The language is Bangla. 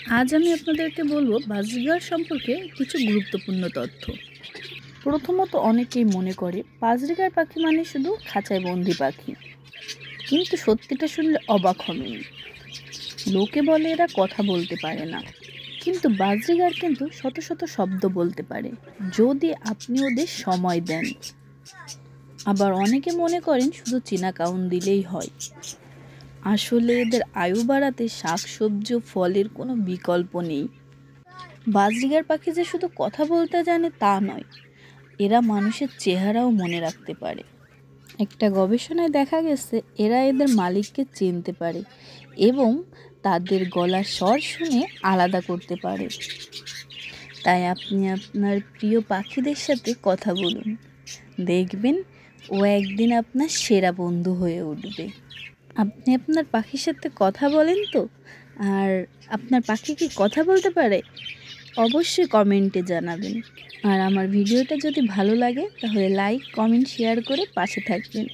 আজ আমি আপনাদেরকে বলবো বাজরিগার সম্পর্কে কিছু গুরুত্বপূর্ণ তথ্য। প্রথমত, অনেকেই মনে করে বাজরিগার পাখি মানে শুধু খাঁচায় বন্দি পাখি, কিন্তু সত্যিটা শুনলে অবাক হবেন। লোকে বলে এরা কথা বলতে পারে না, কিন্তু বাজরিগার কিন্তু শত শত শব্দ বলতে পারে যদি আপনি ওদের সময় দেন। আবার অনেকে মনে করেন শুধু চীনা কাউন দিলেই হয়। আসলে এদের আয়ু বাড়াতে শাকসবজি ও ফলের কোনো বিকল্প নেই। বাজরিগার পাখি যে শুধু কথা বলতে জানে তা নয়, এরা মানুষের চেহারাও মনে রাখতে পারে। একটা গবেষণায় দেখা গেছে এরা এদের মালিককে চিনতে পারে এবং তাদের গলার স্বর শুনে আলাদা করতে পারে। তাই আপনি আপনার প্রিয় পাখিদের সাথে কথা বলুন, দেখবেন ও একদিন আপনার সেরা বন্ধু হয়ে উঠবে। আপনি আপনার পাখির সাথে কথা বলেন তো? আর আপনার পাখি কি কথা বলতে পারে? অবশ্যই কমেন্টে জানাবেন। আর আমার ভিডিওটা যদি ভালো লাগে তাহলে লাইক, কমেন্ট, শেয়ার করে পাশে থাকবেন।